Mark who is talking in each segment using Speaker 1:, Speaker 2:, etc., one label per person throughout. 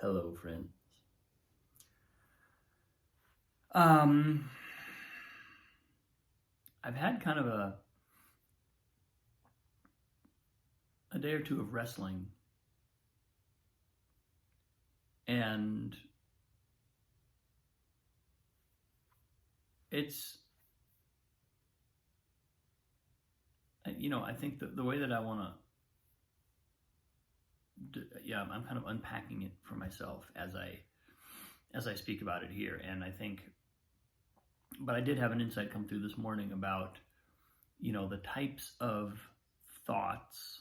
Speaker 1: Hello, friends. I've had kind of a day or two of wrestling, and it's, I think the way that I want to, I'm kind of unpacking it for myself as I speak about it here, and I think, but I did have an insight come through this morning about, the types of thoughts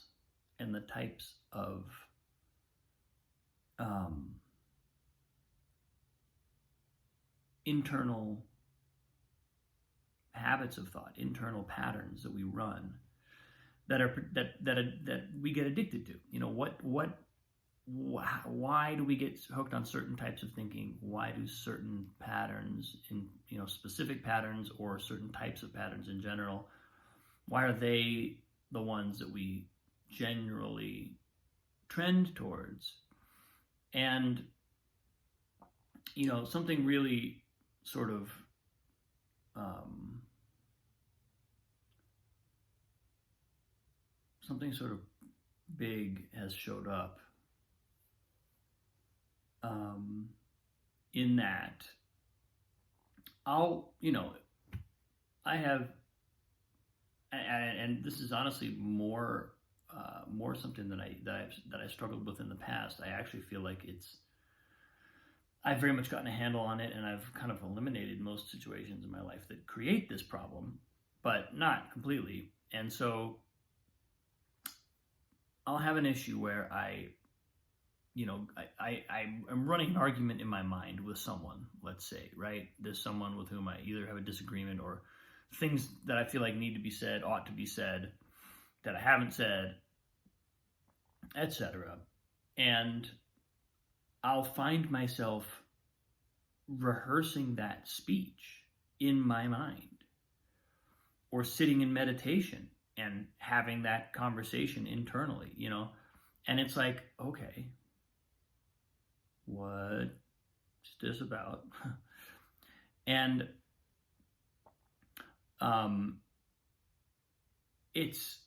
Speaker 1: and the types of internal habits of thought, internal patterns that we run that we get addicted to. Why do we get hooked on certain types of thinking? Why do certain patterns, in specific patterns or certain types of patterns in general, why are they the ones that we generally trend towards? And something really sort of something sort of big has showed up in that I have, and this is honestly more something that I struggled with in the past. I actually feel like I've very much gotten a handle on it, and I've kind of eliminated most situations in my life that create this problem, but not completely. And so I'll have an issue where I'm running an argument in my mind with someone, let's say, right? There's someone with whom I either have a disagreement or things that I feel like need to be said, ought to be said, that I haven't said, etc. And I'll find myself rehearsing that speech in my mind, or sitting in meditation and having that conversation internally, and it's like, okay, what's this about? And it's,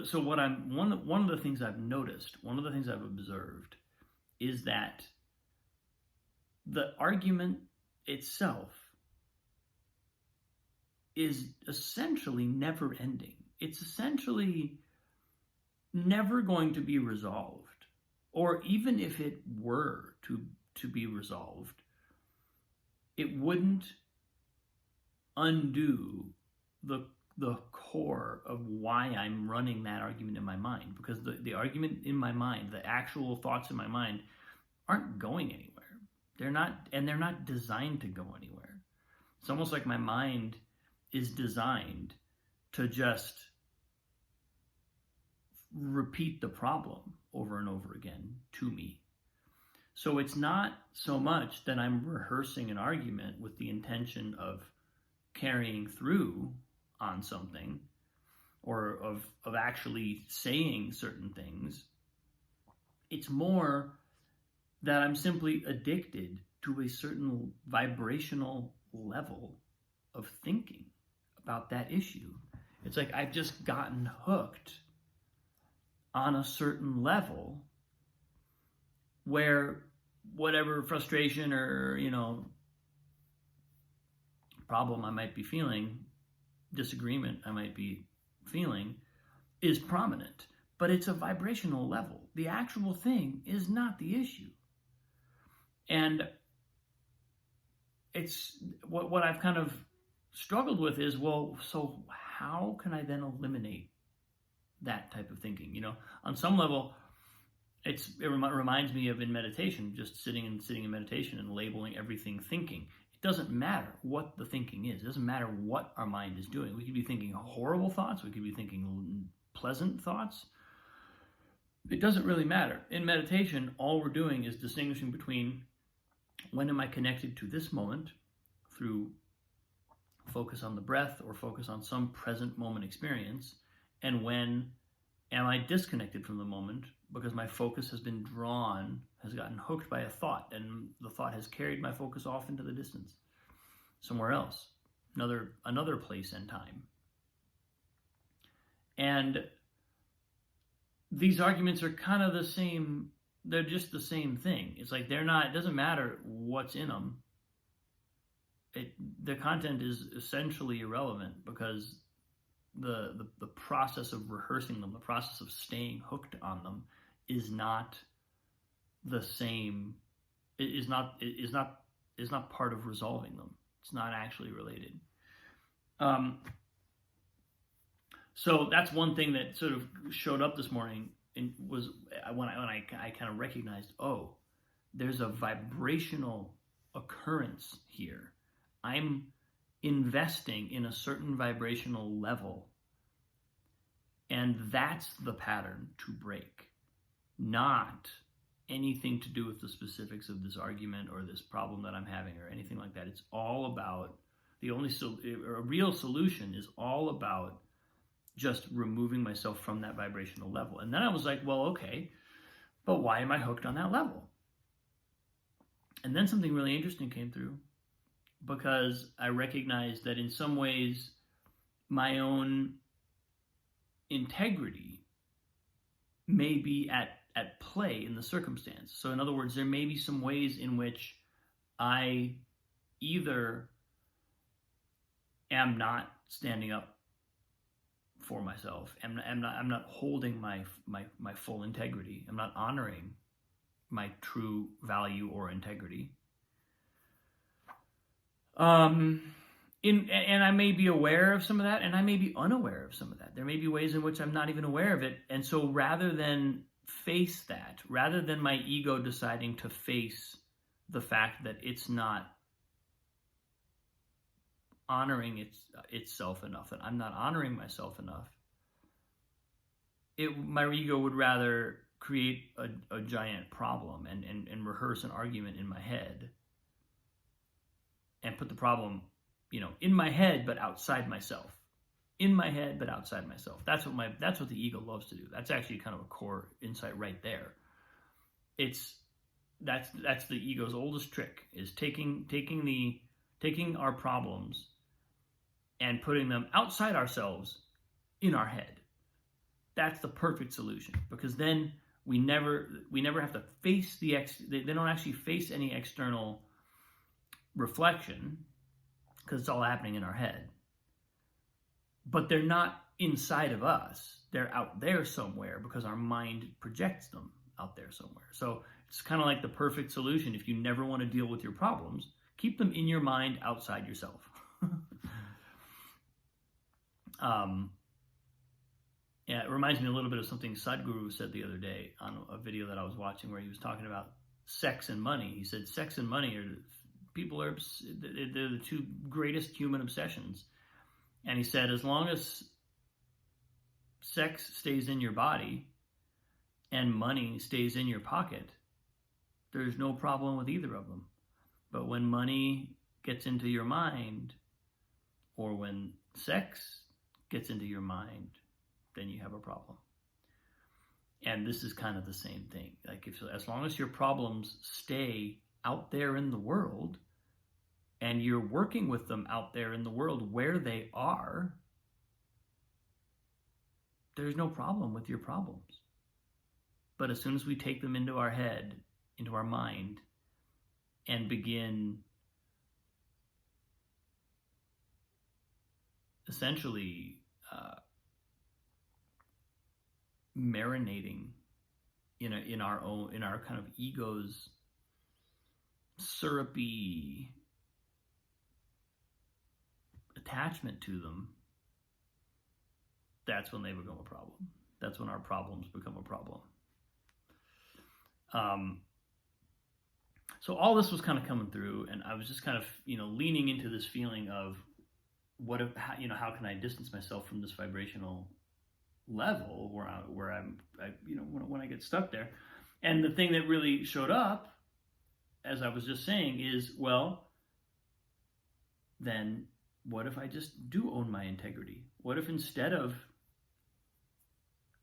Speaker 1: so what I'm, one of the things I've noticed, one of the things I've observed is that the argument itself is essentially never ending. It's essentially never going to be resolved. Or even if it were to be resolved, it wouldn't undo the core of why I'm running that argument in my mind. Because the argument in my mind, the actual thoughts in my mind, aren't going anywhere. They're not designed to go anywhere. It's almost like my mind is designed to just repeat the problem over and over again to me. So it's not so much that I'm rehearsing an argument with the intention of carrying through on something, or of actually saying certain things. It's more that I'm simply addicted to a certain vibrational level of thinking about that issue. It's like I've just gotten hooked on a certain level where whatever frustration or, problem I might be feeling, disagreement I might be feeling, is prominent. But it's a vibrational level. The actual thing is not the issue. And it's what I've kind of struggled with is, well, so how can I then eliminate that type of thinking? On some level, it reminds me of in meditation, just sitting in meditation and labeling everything thinking. It doesn't matter what the thinking is. It doesn't matter what our mind is doing. We could be thinking horrible thoughts. We could be thinking pleasant thoughts. It doesn't really matter. In meditation, all we're doing is distinguishing between when am I connected to this moment through focus on the breath or focus on some present moment experience, and when am I disconnected from the moment because my focus has has gotten hooked by a thought, and the thought has carried my focus off into the distance, somewhere else, another place and time. And these arguments are kind of the same. They're just the same thing. It's like it doesn't matter what's in them. The content is essentially irrelevant, because the process of rehearsing them, the process of staying hooked on them, is not the same. It is not part of resolving them. It's not actually related. So that's one thing that sort of showed up this morning, and was when I kind of recognized, oh, there's a vibrational occurrence here. I'm investing in a certain vibrational level, and that's the pattern to break, not anything to do with the specifics of this argument or this problem that I'm having or anything like that. It's all about a real solution is all about just removing myself from that vibrational level. And then I was like, well, okay, but why am I hooked on that level? And then something really interesting came through, because I recognized that in some ways my own integrity may be at play in the circumstance. So in other words, there may be some ways in which I either am not standing up for myself, I'm not holding my full integrity, I'm not honoring my true value or integrity. And I may be aware of some of that, and I may be unaware of some of that. There may be ways in which I'm not even aware of it. And so rather than face that, rather than my ego deciding to face the fact that it's not honoring itself enough, that I'm not honoring myself enough, my ego would rather create a giant problem and rehearse an argument in my head, and put the problem, in my head but outside myself. In my head but outside myself. That's what the ego loves to do. That's actually kind of a core insight right there. That's the ego's oldest trick, is taking our problems and putting them outside ourselves in our head. That's the perfect solution, because then we never have to face they don't actually face any external reflection, because it's all happening in our head. But they're not inside of us. They're out there somewhere, because our mind projects them out there somewhere. So it's kind of like the perfect solution. If you never want to deal with your problems, keep them in your mind outside yourself. Yeah, it reminds me a little bit of something Sadhguru said the other day on a video that I was watching, where he was talking about sex and money. He said sex and money they're the two greatest human obsessions. And he said, as long as sex stays in your body and money stays in your pocket, there's no problem with either of them. But when money gets into your mind, or when sex gets into your mind, then you have a problem. And this is kind of the same thing. Like, as long as your problems stay out there in the world, and you're working with them out there in the world where they are, there's no problem with your problems. But as soon as we take them into our head, into our mind, and begin essentially marinating in our kind of ego's syrupy attachment to them, that's when they become a problem. That's when our problems become a problem. So all this was kind of coming through, and I was just kind of, leaning into this feeling of how can I distance myself from this vibrational level where I'm when I get stuck there. And the thing that really showed up, as I was just saying, is, well, then what if I just do own my integrity? What if instead of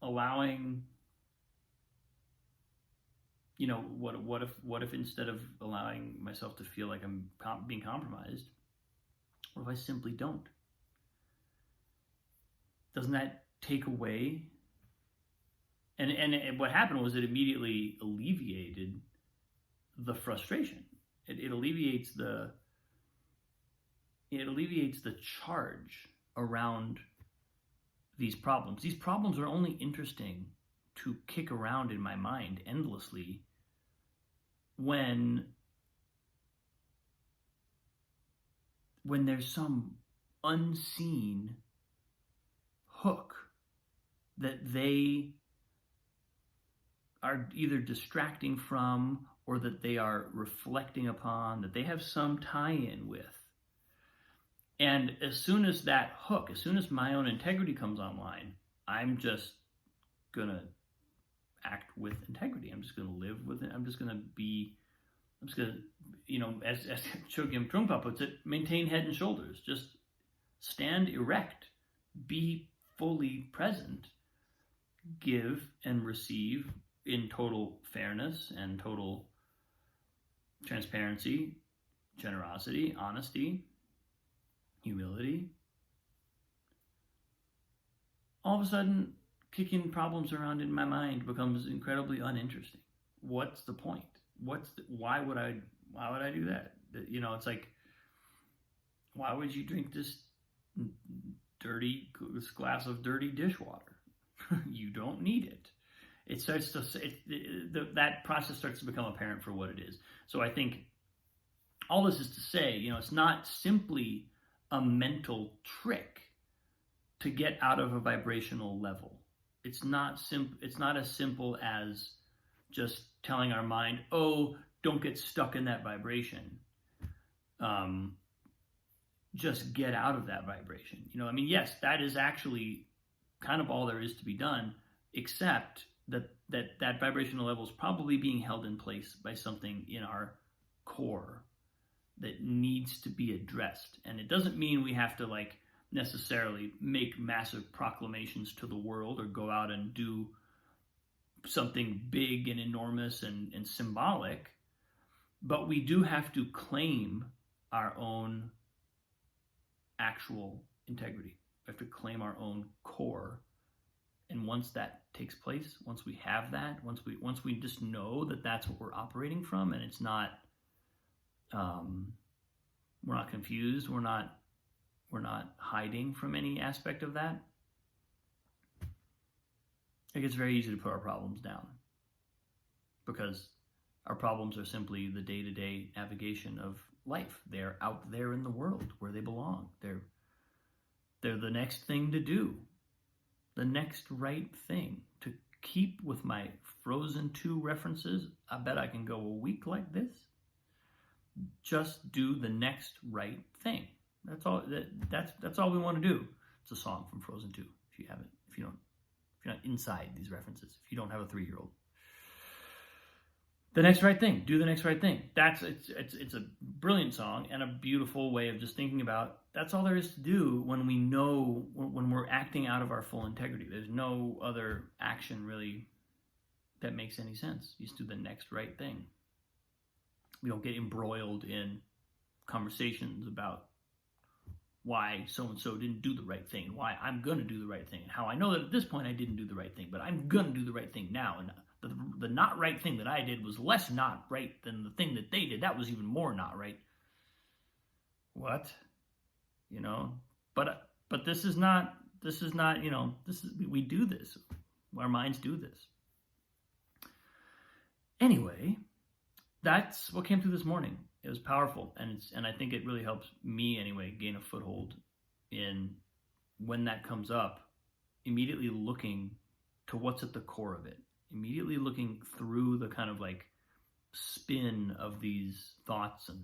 Speaker 1: allowing what if instead of allowing myself to feel like I'm being compromised, what if I simply don't? Doesn't that take away? And what happened was it immediately alleviated the frustration. It alleviates the charge around these problems. These problems are only interesting to kick around in my mind endlessly when there's some unseen hook that they are either distracting from or that they are reflecting upon, that they have some tie-in with. And as soon as that hook, as soon as my own integrity comes online, I'm just going to act with integrity. I'm just going to live with it. I'm just going to, as Chogyam Trungpa puts it, maintain head and shoulders. Just stand erect. Be fully present. Give and receive in total fairness and total transparency, generosity, honesty, humility. All of a sudden, kicking problems around in my mind becomes incredibly uninteresting. What's the point? Why would I do that? It's like, why would you drink this glass of dirty dishwater? You don't need it. It starts to that process starts to become apparent for what it is. So I think all this is to say, it's not simply a mental trick to get out of a vibrational level. It's not as simple as just telling our mind, "Oh, don't get stuck in that vibration. Just get out of that vibration." Yes, that is actually kind of all there is to be done, except that vibrational level is probably being held in place by something in our core that needs to be addressed. And it doesn't mean we have to necessarily make massive proclamations to the world or go out and do something big and enormous and symbolic, but we do have to claim our own actual integrity. We have to claim our own core. And once that takes place, once we have that, once we just know that that's what we're operating from, and it's not, we're not confused, we're not hiding from any aspect of that, it gets very easy to put our problems down, because our problems are simply the day-to-day navigation of life. They're out there in the world where they belong. They're the next thing to do. The next right thing. To keep with my Frozen 2 references, I bet I can go a week like this. Just do the next right thing. That's all. That's all we want to do. It's a song from Frozen 2. If you're not inside these references, if you don't have a 3-year-old. The next right thing. Do the next right thing. It's a brilliant song and a beautiful way of just thinking about. That's all there is to do when we know, when we're acting out of our full integrity. There's no other action really that makes any sense. You just do the next right thing. We don't get embroiled in conversations about why so-and-so didn't do the right thing, why I'm going to do the right thing, and how I know that at this point I didn't do the right thing, but I'm going to do the right thing now. And the not right thing that I did was less not right than the thing that they did. That was even more not right. What? But this is not, we do this. Our minds do this. Anyway, that's what came through this morning. It was powerful, and I think it really helps me anyway gain a foothold in, when that comes up, immediately looking to what's at the core of it. Immediately looking through the kind of spin of these thoughts and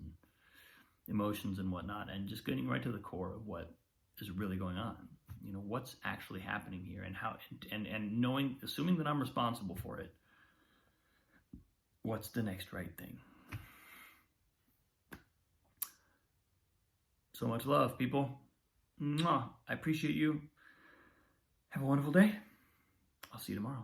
Speaker 1: emotions and whatnot, and just getting right to the core of what is really going on. What's actually happening here, and how, and knowing, assuming that I'm responsible for it, what's the next right thing? So much love, people. Mwah. I appreciate you. Have a wonderful day. I'll see you tomorrow.